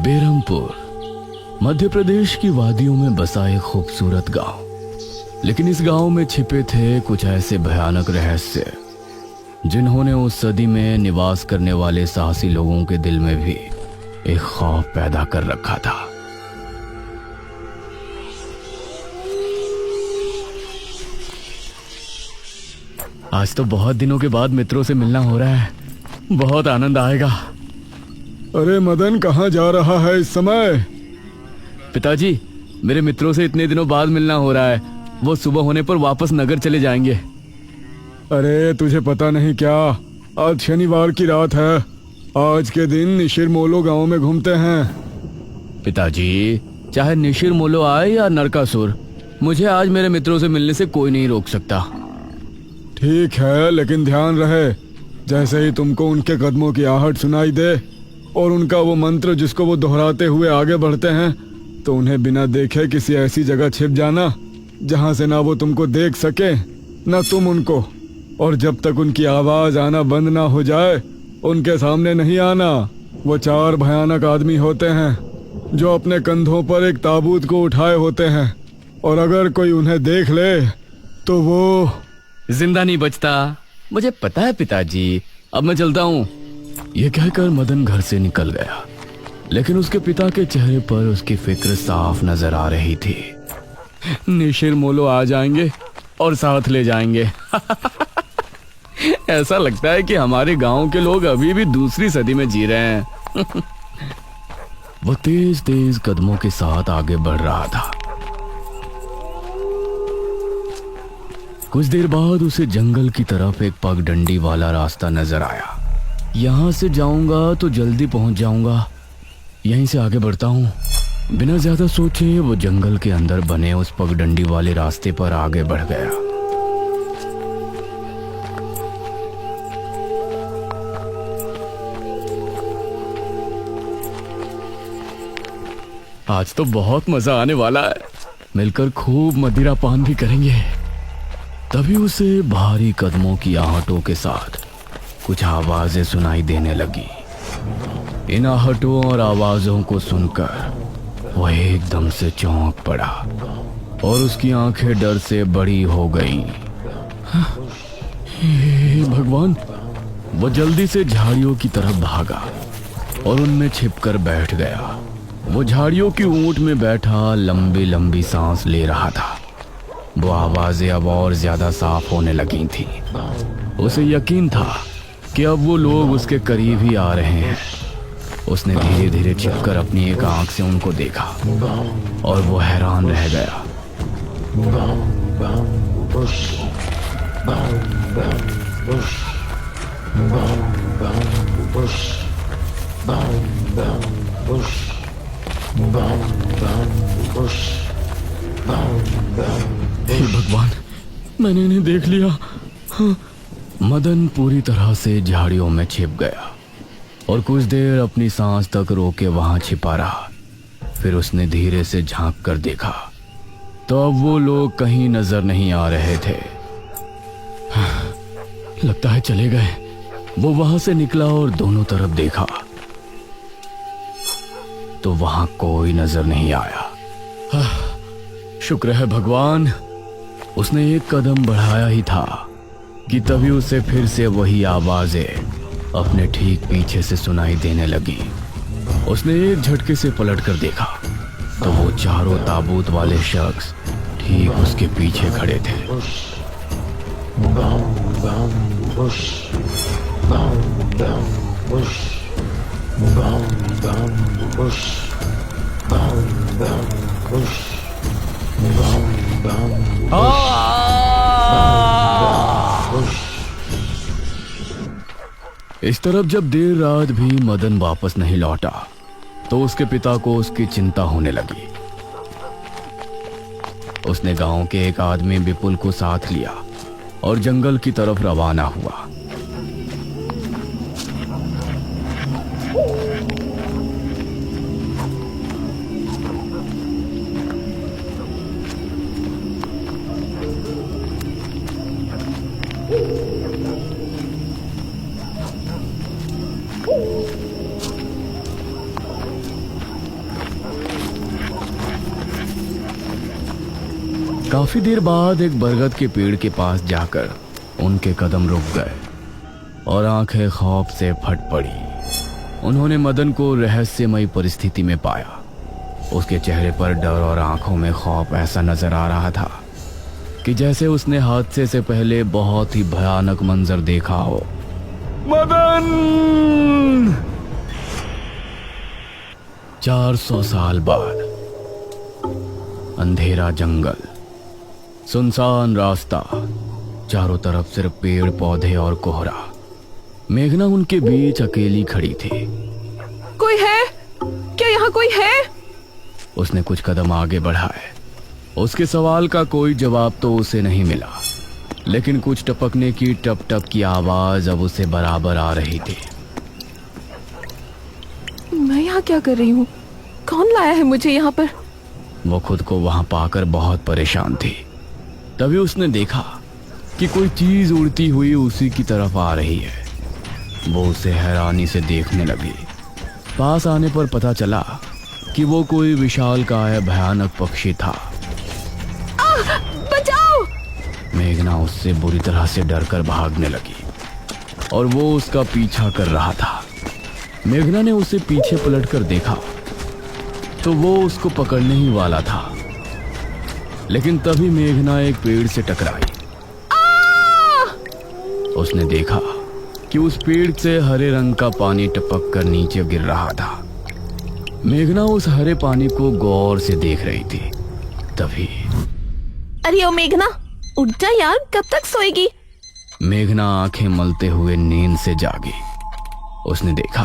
बेरमपुर मध्य प्रदेश की वादियों में बसा एक खूबसूरत गांव। लेकिन इस गांव में छिपे थे कुछ ऐसे भयानक रहस्य जिन्होंने उस सदी में निवास करने वाले साहसी लोगों के दिल में भी एक खौफ पैदा कर रखा था। आज तो बहुत दिनों के बाद मित्रों से मिलना हो रहा है, बहुत आनंद आएगा। अरे मदन, कहाँ जा रहा है इस समय? पिताजी, मेरे मित्रों से इतने दिनों बाद मिलना हो रहा है। वो सुबह होने पर वापस नगर चले जाएंगे। अरे तुझे पता नहीं क्या, आज शनिवार की रात है। आज के दिन निशिर मोलो गांव में घूमते हैं। पिताजी, चाहे निशिर मोलो आए या नरकासुर, मुझे आज मेरे मित्रों से मिलने से कोई नहीं रोक सकता। ठीक है, लेकिन ध्यान रहे, जैसे ही तुमको उनके कदमों की आहट सुनाई दे और उनका वो मंत्र जिसको वो दोहराते हुए आगे बढ़ते हैं, तो उन्हें बिना देखे किसी ऐसी जगह छिप जाना जहां से ना वो तुमको देख सके ना तुम उनको। और जब तक उनकी आवाज आना बंद ना हो जाए, उनके सामने नहीं आना। वो 4 भयानक आदमी होते हैं जो अपने कंधों पर एक ताबूत को उठाए होते हैं, और अगर कोई उन्हें देख ले तो वो जिंदा नहीं बचता। मुझे पता है पिताजी, अब मैं चलता हूँ। यह कहकर मदन घर से निकल गया, लेकिन उसके पिता के चेहरे पर उसकी फिक्र साफ नजर आ रही थी। निशिर मोलो आ जाएंगे और साथ ले जाएंगे। ऐसा लगता है कि हमारे गांव के लोग अभी भी दूसरी सदी में जी रहे हैं। वो तेज तेज कदमों के साथ आगे बढ़ रहा था। कुछ देर बाद उसे जंगल की तरफ एक पगडंडी वाला रास्ता नजर आया। यहां से जाऊंगा तो जल्दी पहुंच जाऊंगा, यहीं से आगे बढ़ता हूं। बिना ज्यादा सोचे वो जंगल के अंदर बने उस पगडंडी वाले रास्ते पर आगे बढ़ गया। आज तो बहुत मजा आने वाला है, मिलकर खूब मदिरा पान भी करेंगे। तभी उसे भारी कदमों की आहटों के साथ कुछ आवाजें सुनाई देने लगी। इन आहटों और आवाजों को सुनकर वह एकदम से चौंक पड़ा और उसकी आंखें डर से बड़ी हो गईं। हे भगवान! वो जल्दी से झाड़ियों की तरफ भागा और उनमें छिपकर बैठ गया। वो झाड़ियों की ऊंट में बैठा लंबी लंबी सांस ले रहा था। वो आवाजें अब और ज्यादा साफ होने लगी थी। उसे यकीन था कि अब वो लोग उसके करीब ही आ रहे हैं। उसने धीरे धीरे छिपकर अपनी एक आंख से उनको देखा और वो हैरान रह गया। हे भगवान, मैंने इन्हें देख लिया। हाँ। मदन पूरी तरह से झाड़ियों में छिप गया और कुछ देर अपनी सांस तक रोके वहां छिपा रहा। फिर उसने धीरे से झांक कर देखा तो अब वो लोग कहीं नजर नहीं आ रहे थे। लगता है चले गए। वो वहां से निकला और दोनों तरफ देखा तो वहां कोई नजर नहीं आया। शुक्र है भगवान, उसने एक कदम बढ़ाया ही था कि तभी उसे फिर से वही आवाजें अपने ठीक पीछे से सुनाई देने लगी। उसने एक झटके से पलटकर देखा तो वो चारों ताबूत वाले शख्स ठीक उसके पीछे खड़े थे। इस तरफ जब देर रात भी मदन वापस नहीं लौटा तो उसके पिता को उसकी चिंता होने लगी। उसने गांव के एक आदमी विपुल को साथ लिया और जंगल की तरफ रवाना हुआ। काफी देर बाद एक बरगद के पेड़ के पास जाकर उनके कदम रुक गए और आंखें खौफ से फट पड़ी। उन्होंने मदन को रहस्यमयी परिस्थिति में पाया। उसके चेहरे पर डर और आंखों में खौफ ऐसा नजर आ रहा था कि जैसे उसने हादसे से पहले बहुत ही भयानक मंजर देखा हो। मदन! 400 साल बाद अंधेरा जंगल, सुनसान रास्ता, चारों तरफ सिर्फ पेड़ पौधे और कोहरा। मेघना उनके बीच अकेली खड़ी थी। कोई है क्या? यहाँ कोई है? उसने कुछ कदम आगे बढ़ाए। उसके सवाल का कोई जवाब तो उसे नहीं मिला, लेकिन कुछ टपकने की टप टप की आवाज अब उसे बराबर आ रही थी। मैं यहाँ क्या कर रही हूँ? कौन लाया है मुझे यहाँ पर? वो खुद को वहां पाकर बहुत परेशान थी। तभी उसने देखा कि कोई चीज उड़ती हुई उसी की तरफ आ रही है। वो उसे हैरानी से देखने लगी। पास आने पर पता चला कि वो कोई विशालकाय भयानक पक्षी था। बचाओ! मेघना उससे बुरी तरह से डरकर भागने लगी और वो उसका पीछा कर रहा था। मेघना ने उसे पीछे पलटकर देखा तो वो उसको पकड़ने ही वाला था, लेकिन तभी मेघना एक पेड़ से टकराई। उसने देखा कि उस पेड़ से हरे रंग का पानी टपक कर नीचे गिर रहा था। मेघना उस हरे पानी को गौर से देख रही थी। तभी अरे ओ मेघना, उठ जा यार, कब तक सोएगी? मेघना आंखें मलते हुए नींद से जागी। उसने देखा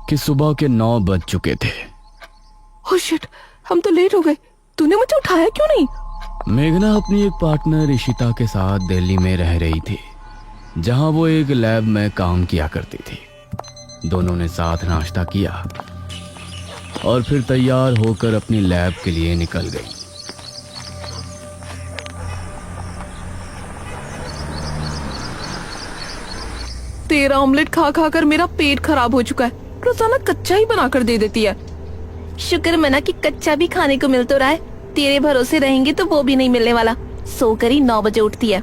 कि सुबह के 9 बज चुके थे। ओह शिट, हम तो लेट हो गए। तूने मुझे उठाया क्यों नहीं? मेघना अपनी एक पार्टनर इशिता के साथ दिल्ली में रह रही थी, जहां वो एक लैब में काम किया करती थी। दोनों ने साथ नाश्ता किया और फिर तैयार होकर अपनी लैब के लिए निकल गई। तेरा ऑमलेट खा खा कर मेरा पेट खराब हो चुका है। रोजाना कच्चा ही बना कर दे देती है। शुक्र मना कि कच्चा भी खाने को मिल तो रहा है। तेरे भरोसे रहेंगे तो वो भी नहीं मिलने वाला। सोकर ही 9 बजे उठती है।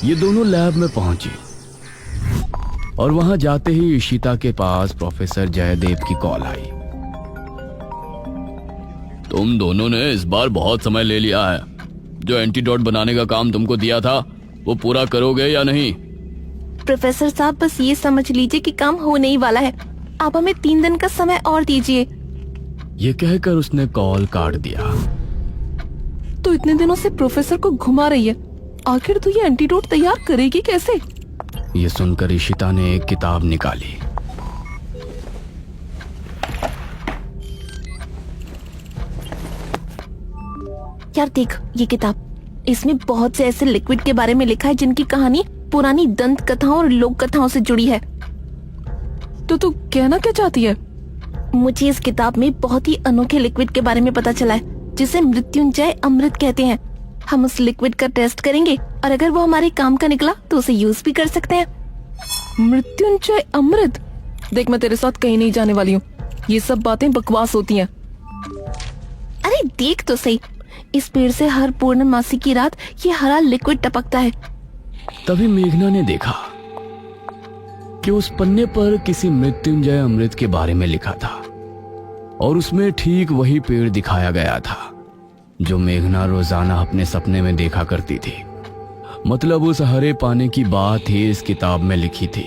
ये दोनों लैब में पहुंची और वहां जाते ही इशिता के पास प्रोफेसर जयदेव की कॉल आई। तुम दोनों ने इस बार बहुत समय ले लिया है। जो एंटीडोट बनाने का काम तुमको दिया था वो पूरा करोगे या नहीं? प्रोफेसर साहब, बस ये समझ लीजिए कि काम होने ही वाला है। आप हमें 3 दिन का समय और दीजिए। ये कहकर उसने कॉल काट दिया। तो इतने दिनों से प्रोफेसर को घुमा रही है, आखिर तो ये एंटीडोट तैयार करेगी कैसे? ये सुनकर इशिता ने एक किताब निकाली। यार देख ये किताब, इसमें बहुत से ऐसे लिक्विड के बारे में लिखा है जिनकी कहानी पुरानी दंत कथाओं और लोक कथाओं से जुड़ी है। तो तू कहना क्या चाहती है? मुझे इस किताब में बहुत ही अनोखे लिक्विड के बारे में पता चला है, जिसे मृत्युंजय अमृत कहते हैं। हम उस लिक्विड का टेस्ट करेंगे और अगर वो हमारे काम का निकला तो उसे यूज भी कर सकते हैं। मृत्युंजय अमृत? देख, मैं तेरे साथ कहीं नहीं जाने वाली हूँ। ये सब बातें बकवास होती हैं। अरे देख तो सही, इस पेड़ से हर पूर्णमासी की रात ये हरा लिक्विड टपकता है। तभी मेघना ने देखा कि उस पन्ने पर किसी मृत्युंजय अमृत के बारे में लिखा था और उसमें ठीक वही पेड़ दिखाया गया था जो मेघना रोजाना अपने सपने में देखा करती थी। मतलब उस हरे पानी की बात ही इस किताब में लिखी थी।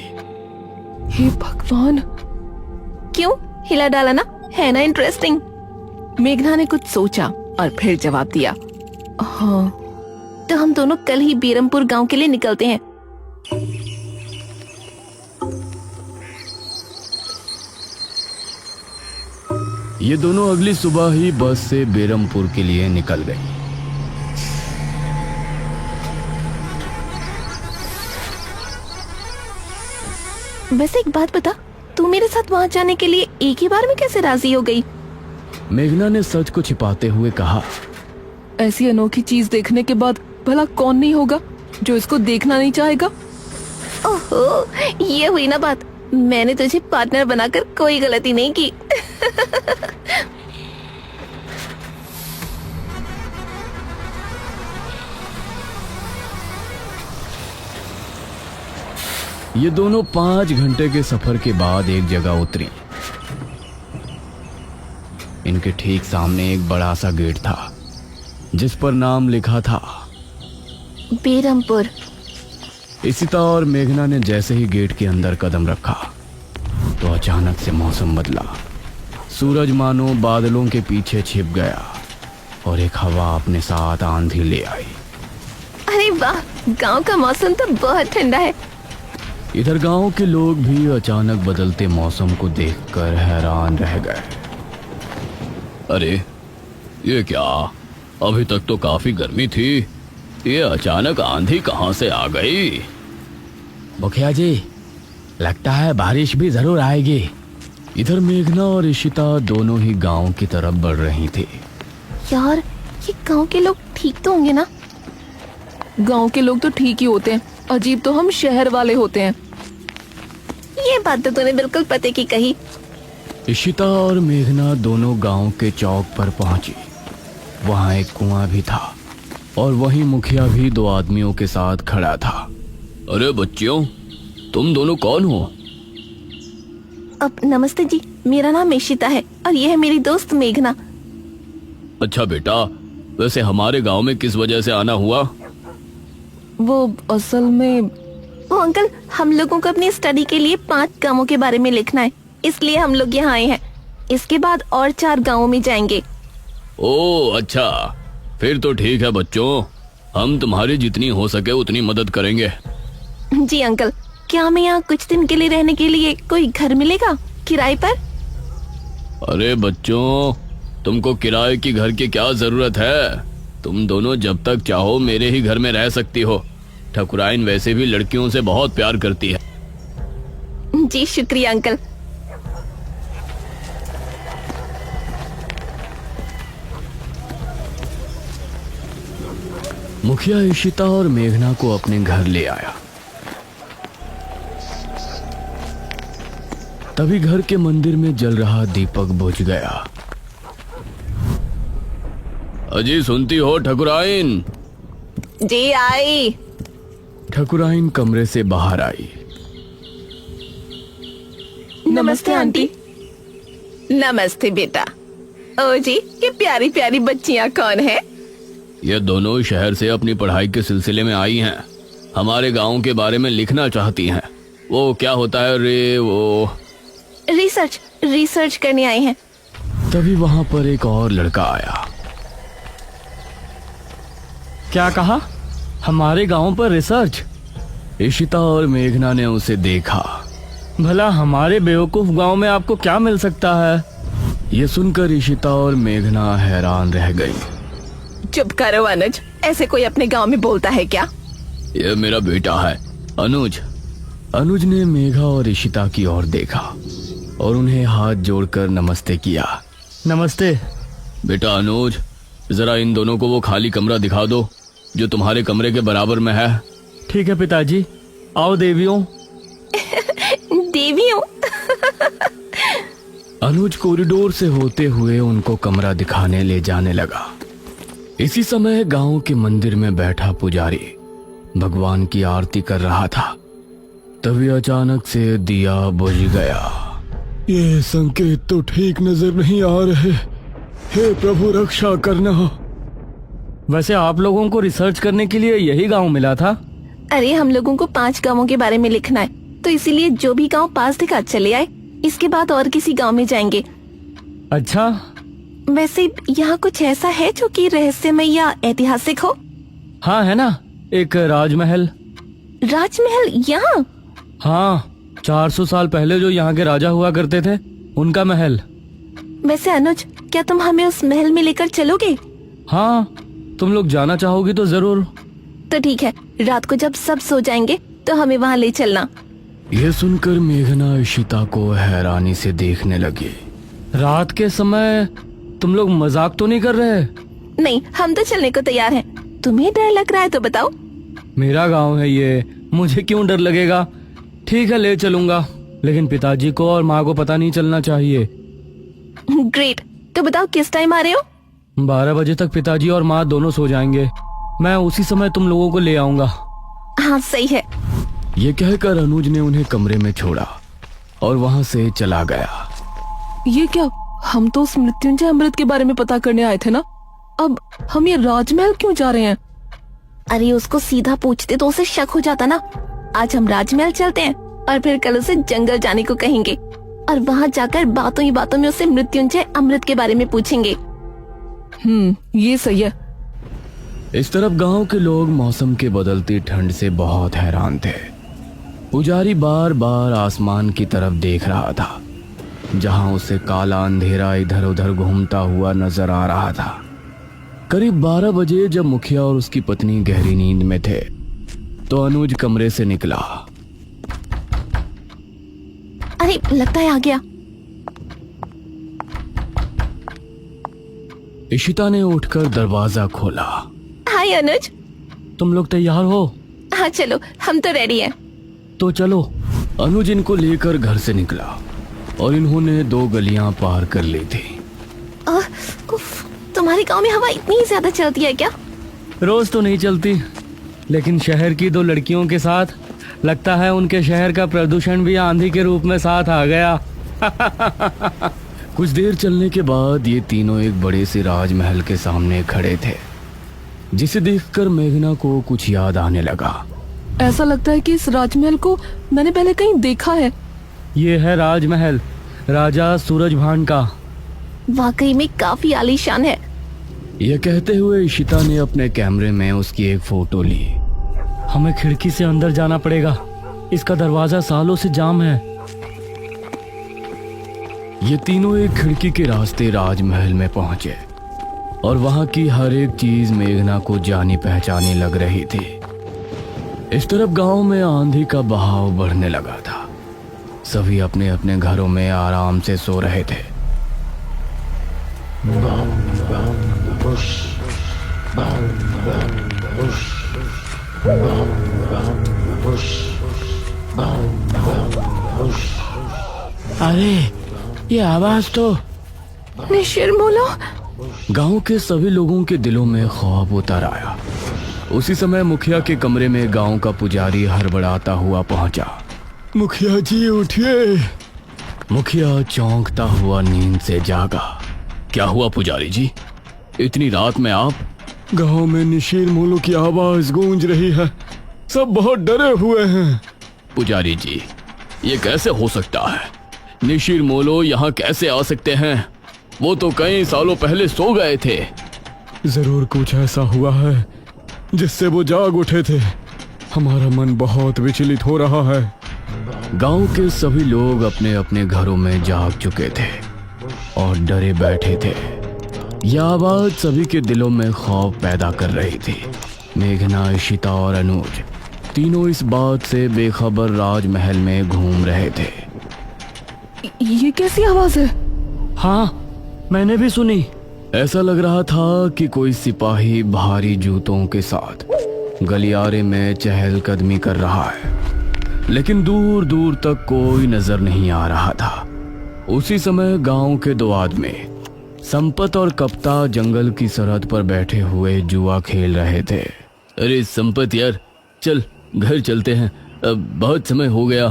हे भगवान, क्यों हिला डाला ना? है ना इंटरेस्टिंग? मेघना ने कुछ सोचा और फिर जवाब दिया, हाँ। तो हम दोनों कल ही बीरमपुर गांव के लिए निकलते हैं। ये दोनों अगली सुबह ही बस से बेरमपुर के लिए निकल गई। वैसे एक बात बता, तू मेरे साथ वहाँ जाने के लिए एक ही बार में कैसे राजी हो गई? मेघना ने सच को छिपाते हुए कहा, ऐसी अनोखी चीज देखने के बाद भला कौन नहीं होगा जो इसको देखना नहीं चाहेगा? ओहो, ये हुई ना बात। मैंने तुझे पार्टनर बनाकर कोई गलती नहीं की। ये दोनों 5 घंटे के सफर के बाद एक जगह उतरी। इनके ठीक सामने एक बड़ा सा गेट था जिस पर नाम लिखा था बेरमपुर। इशिता और मेघना ने जैसे ही गेट के अंदर कदम रखा तो अचानक से मौसम बदला। सूरज मानो बादलों के पीछे छिप गया और एक हवा अपने साथ आंधी ले आई। अरे वाह, गांव का मौसम तो बहुत ठंडा है। इधर गांव के लोग भी अचानक बदलते मौसम को देखकर हैरान रह गए। अरे ये क्या, अभी तक तो काफी गर्मी थी, ये अचानक आंधी कहां से आ गई? मुखिया जी, लगता है बारिश भी जरूर आएगी। इधर मेघना और इशिता दोनों ही गांव की तरफ बढ़ रही थी। यार, ये गांव के लोग ठीक तो होंगे ना? गांव के लोग तो ठीक ही होते हैं, अजीब तो हम शहर वाले होते हैं। ये बात तो तूने बिल्कुल पते की कही। इशिता और मेघना दोनों गांव के चौक पर पहुंची। वहां एक कुआं भी था और वहीं मुखिया भी 2 आदमियों के साथ खड़ा था। अरे बच्चियों, तुम दोनों कौन हो? अब नमस्ते जी, मेरा नाम इशिता है और ये है मेरी दोस्त मेघना। अच्छा बेटा, वैसे हमारे गांव में किस वजह से आना हुआ? वो असल में वो अंकल, हम लोगों को अपनी स्टडी के लिए 5 गांवों के बारे में लिखना है, इसलिए हम लोग यहाँ आए हैं। इसके बाद और 4 गांवों में जाएंगे। ओह अच्छा, फिर तो ठीक है बच्चों, हम तुम्हारी जितनी हो सके उतनी मदद करेंगे। जी अंकल, क्या हमें यहाँ कुछ दिन के लिए रहने के लिए कोई घर मिलेगा किराए पर? अरे बच्चों, तुमको किराए की घर की क्या जरूरत है? तुम दोनों जब तक चाहो मेरे ही घर में रह सकती हो। ठकुराइन वैसे भी लड़कियों से बहुत प्यार करती है। जी शुक्रिया अंकल। मुखिया इशिता और मेघना को अपने घर ले आया। तभी घर के मंदिर में जल रहा दीपक बुझ गया। अजी सुनती हो ठकुराइन? जी आई। ठकुराइन कमरे से बाहर आई। नमस्ते आंटी। नमस्ते बेटा। ओ जी, ये प्यारी प्यारी बच्चियां कौन है? ये दोनों शहर से अपनी पढ़ाई के सिलसिले में आई हैं। हमारे गांव के बारे में लिखना चाहती हैं। वो क्या होता है रे, वो रिसर्च करने आए हैं। तभी वहां पर एक और लड़का आया। क्या कहा? हमारे गांव पर रिसर्च? इशिता और मेघना ने उसे देखा। भला हमारे बेवकूफ गांव में आपको क्या मिल सकता है? ये सुनकर इशिता और मेघना हैरान रह गई। चुप करो अनुज, ऐसे कोई अपने गांव में बोलता है क्या? ये मेरा बेटा है अनुज। अनुज ने मेघा और इशिता की ओर देखा और उन्हें हाथ जोड़कर नमस्ते किया। नमस्ते बेटा अनुज, जरा इन दोनों को वो खाली कमरा दिखा दो जो तुम्हारे कमरे के बराबर में है। ठीक है पिताजी, आओ देवियों। देवियों? अनुज कॉरिडोर से होते हुए उनको कमरा दिखाने ले जाने लगा। इसी समय गांव के मंदिर में बैठा पुजारी भगवान की आरती कर रहा था। तभी अचानक से दिया बुझ गया। ये संकेत तो ठीक नजर नहीं आ रहे। हे प्रभु, रक्षा करना। वैसे आप लोगों को रिसर्च करने के लिए यही गांव मिला था? अरे हम लोगों को 5 गांवों के बारे में लिखना है, तो इसीलिए जो भी गांव पास दिखा चले आए। इसके बाद और किसी गांव में जाएंगे। अच्छा, वैसे यहाँ कुछ ऐसा है जो कि रहस्यमय या ऐतिहासिक हो? हाँ है ना, एक राजमहल। राजमहल यहाँ? हाँ, 400 साल पहले जो यहाँ के राजा हुआ करते थे, उनका महल। वैसे अनुज, क्या तुम हमें उस महल में लेकर चलोगे? हाँ, तुम लोग जाना चाहोगी तो जरूर। तो ठीक है, रात को जब सब सो जाएंगे तो हमें वहाँ ले चलना। यह सुनकर मेघना इशिता को हैरानी से देखने लगी। रात के समय तुम लोग मजाक तो नहीं कर रहे? नहीं, हम तो चलने को तैयार हैं। तुम्हें डर लग रहा है तो बताओ। मेरा गांव है ये, मुझे क्यों डर लगेगा? ठीक है, ले चलूंगा, लेकिन पिताजी को और माँ को पता नहीं चलना चाहिए। ग्रेट। तो बताओ किस टाइम आ रहे हो? 12 बजे तक पिताजी और माँ दोनों सो जाएंगे। मैं उसी समय तुम लोगों को ले आऊंगा। हाँ सही है। ये कहकर अनुज ने उन्हें कमरे में छोड़ा और वहां से चला गया। ये क्या? हम तो उस मृत्युंजय अमृत के बारे में पता करने आए थे ना। अब हम ये राजमहल क्यों जा रहे हैं? अरे उसको सीधा पूछते तो उसे शक हो जाता ना। आज हम राजमहल चलते हैं और फिर कल उसे जंगल जाने को कहेंगे और वहाँ जाकर बातों ही बातों में उसे मृत्युंजय अमृत के बारे में पूछेंगे। ये सही है। इस तरफ गांव के लोग मौसम के बदलती ठंड से बहुत हैरान थे। पुजारी बार बार आसमान की तरफ देख रहा था, जहां उसे काला अंधेरा इधर उधर घूमता हुआ नजर आ रहा था। करीब 12 बजे जब मुखिया और उसकी पत्नी गहरी नींद में थे तो अनुज कमरे से निकला। अरे लगता है आ गया। इशिता ने उठकर दरवाजा खोला। हाय अनुज। तुम लोग तैयार हो? हाँ चलो, हम तो रेडी हैं। तो चलो। अनुज इनको लेकर घर से निकला और इन्होंने 2 गलियां पार कर ली थी। उफ, तुम्हारे गांव में हवा इतनी ज्यादा चलती है क्या? रोज तो नहीं चलती, लेकिन शहर की 2 लड़कियों के साथ लगता है उनके शहर का प्रदूषण भी आंधी के रूप में साथ आ गया। कुछ देर चलने के बाद ये तीनों एक बड़े से राजमहल के सामने खड़े थे, जिसे देखकर मेघना को कुछ याद आने लगा। ऐसा लगता है कि इस राजमहल को मैंने पहले कहीं देखा है। ये है राजमहल राजा सूरजभान का। वाकई में काफी आलीशान है। यह कहते हुए इशिता ने अपने कैमरे में उसकी एक फोटो ली। हमें खिड़की से अंदर जाना पड़ेगा, इसका दरवाजा सालों से जाम है। ये तीनों एक खिड़की के रास्ते राजमहल में पहुंचे और वहां की हर एक चीज मेघना को जानी पहचानी लग रही थी। इस तरफ गांव में आंधी का बहाव बढ़ने लगा था। सभी अपने अपने घरों में आराम से सो रहे थे। अरे ये आवाज तो निशिरमोलो। गांव के सभी लोगों के दिलों में खौफ उतर आया। उसी समय मुखिया के कमरे में गांव का पुजारी हड़बड़ाता हुआ पहुंचा। मुखिया जी उठिए। मुखिया चौंकता हुआ नींद से जागा। क्या हुआ पुजारी जी, इतनी रात में आप? गांव में निशीर मोलो की आवाज गूंज रही है, सब बहुत डरे हुए हैं। पुजारी जी, ये कैसे हो सकता है? निशीर मोलो यहाँ कैसे आ सकते हैं? वो तो कई सालों पहले सो गए थे। जरूर कुछ ऐसा हुआ है जिससे वो जाग उठे थे। हमारा मन बहुत विचलित हो रहा है। गांव के सभी लोग अपने अपने घरों में जाग चुके थे और डरे बैठे थे। यह आवाज सभी के दिलों में खौफ पैदा कर रही थी। मेघना, इशिता और अनुज तीनों इस बात से बेखबर राजमहल में घूम रहे थे। ये कैसी आवाज है? हाँ, मैंने भी सुनी। ऐसा लग रहा था कि कोई सिपाही भारी जूतों के साथ गलियारे में चहलकदमी कर रहा है, लेकिन दूर दूर तक कोई नजर नहीं आ रहा था। उसी समय गांव के 2 आदमी संपत और कप्ता जंगल की सरहद पर बैठे हुए जुआ खेल रहे थे। अरे संपत यार, चल घर चलते हैं, अब बहुत समय हो गया।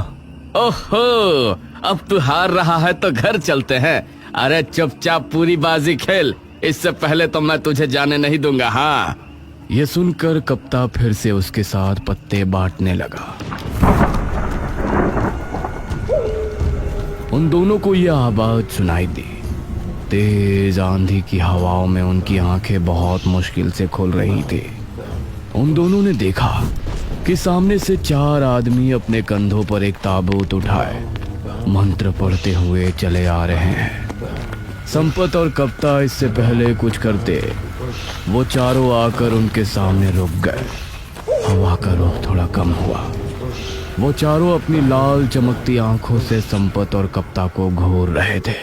ओहो, अब तू हार रहा है तो घर चलते हैं। अरे चुपचाप पूरी बाजी खेल, इससे पहले तो मैं तुझे जाने नहीं दूंगा। हाँ। ये सुनकर कप्ता फिर से उसके साथ पत्ते बांटने लगा। उन दोनों को यह आवाज सुनाई दी। तेज आंधी की हवाओं में उनकी आंखें बहुत मुश्किल से खुल रही थी। उन दोनों ने देखा कि सामने से 4 आदमी अपने कंधों पर एक ताबूत उठाए मंत्र पढ़ते हुए चले आ रहे हैं। संपत और कप्ता इससे पहले कुछ करते, वो चारों आकर उनके सामने रुक गए। हवा का रुख थोड़ा कम हुआ। वो चारों अपनी लाल चमकती आंखों से संपत और कप्ता को घूर रहे थे।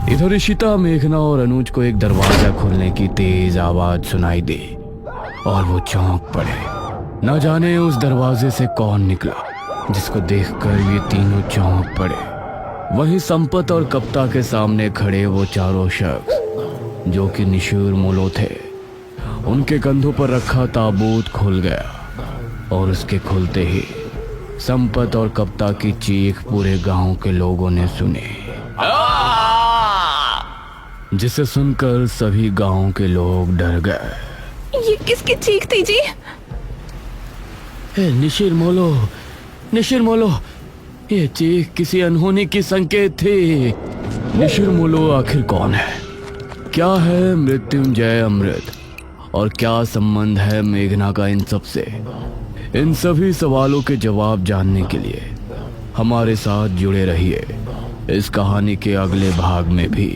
इधर इशिता, मेघना और अनुज को एक दरवाजा खुलने की तेज आवाज सुनाई दी और वो चौंक पड़े। न जाने उस दरवाजे से कौन निकला जिसको देखकर ये तीनों चौंक पड़े। वहीं संपत और कप्ता के सामने खड़े वो चारों शख्स जो कि निशूर मोलो थे। उनके कंधों पर रखा ताबूत खुल गया और उसके खुलते ही संपत और कप्ता की चीख पूरे गांव के लोगों ने सुनी, जिसे सुनकर सभी गांव के लोग डर गए। ये किसकी चीख थी जी? निशिर मोलो, ये चीख किसी अनहोनी की संकेत थी। निशिर मोलो आखिर कौन है? क्या है मृत्युंजय अमृत और क्या संबंध है मेघना का इन सब से? इन सभी सवालों के जवाब जानने के लिए हमारे साथ जुड़े रहिए इस कहानी के अगले भाग में भी।